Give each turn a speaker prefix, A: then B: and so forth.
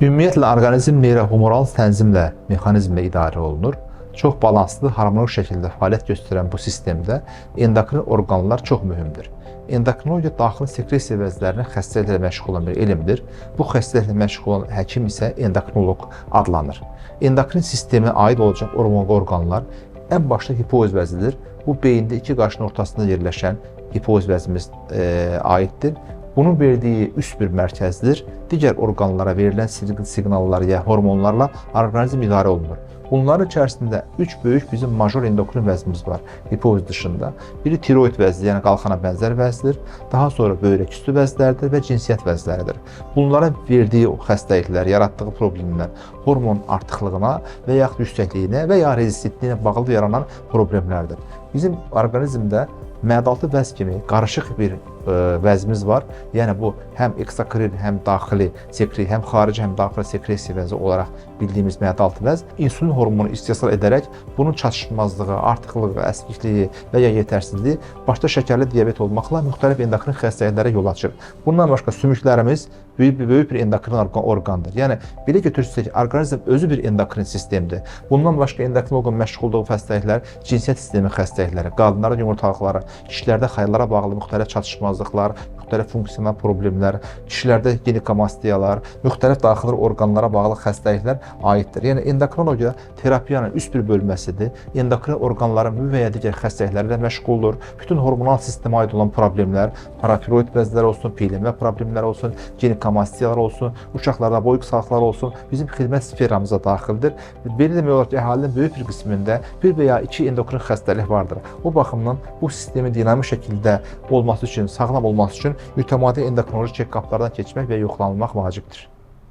A: Ümumiyyətlə, orqanizm neyrohumoral tənzimlə, mexanizmlə idarə olunur. Çox balanslı, harmonik şəkildə fəaliyyət göstərən bu sistemdə endokrin orqanlar çox mühümdür. Endokrinologiya daxili sekresiya vəzlərinin xəstəliklə məşğul olan bir elmdir. Bu xəstəliklə məşğul olan həkim isə endokrinoloq adlanır. Endokrin sisteminə aid olacaq orqanlar ən başda hipofiz vəzidir. Bu beyində iki qaşın ortasında yerləşən hipofiz vəzimiz aiddir. Bunun verdiyi üst bir mərkəzdir. Digər orqanlara verilən siqnallar ya hormonlarla orqanizm idarə olunur. Bunların içərisində 3 böyük bizim major endokrin vəzimiz var hipofiz dışında. Biri tiroid vəzi, yəni qalxana bənzər vəzdir. Daha sonra böyrək üstü vəzlərdir və cinsiyyət vəzləridir. Bunlara verdiyi xəstəliklər, yaratdığı problemlər hormon artıqlığına və yaxud yüksəkliyinə və ya rezistentliyinə bağlı yaranan problemlərdir. Bizim orqanizmdə məadaltı vəz kimi qarışıq bir vəzimiz var. Yəni bu həm eksokrin, həm daxili sekret, həm xarici, həm daxili sekresiya vəzi olaraq bildiyimiz məadaltı vəz insulin hormonu istehsal edərək bunun çatışmazlığı, artıqlığı, əskikliyi və ya yetərsizliyi başda şəkərli diabet olmaqla müxtəlif endokrin xəstəliklərə yol açır. Bundan başqa sümüklərimiz böyük bir endokrin orqandır. Yəni belə götürsək, orqanizm özü bir endokrin sistemdir. Bundan başqa endokrinoloqun məşğul olduğu xəstəliklər cinsiyyət sistemi xəstəlikləri, qadınların yumurtalıqları, kişilərdə xəyallara bağlı müxtəlif çatışmazlıqlar, müxtəlif funksional problemlər, kişilərdə ginekamastiyalar, müxtəlif daxili orqanlara bağlı xəstəliklər aiddir. Yəni endokrinologiya terapiyanın üst bir bölməsidir. Endokrin orqanların və ya digər xəstəliklərlə məşğuldur. Bütün hormonal sistemə aid olan problemlər, paratiroid vəzləri olsun, piyələnmə problemləri olsun, ginekamastiyalar olsun, uşaqlarda boy qısalıqları olsun, bizim xidmət sferamıza daxildir. Belə demək olar ki, əhalinin böyük bir qismində bir və ya iki endokrin xəstəlik vardır. O baxımdan bu sistemin dinamik şəkildə olması üçün, sağlam olması üçün mütəmadi endokrinoloji check-uplardan keçmək və yoxlanılmaq vacibdir.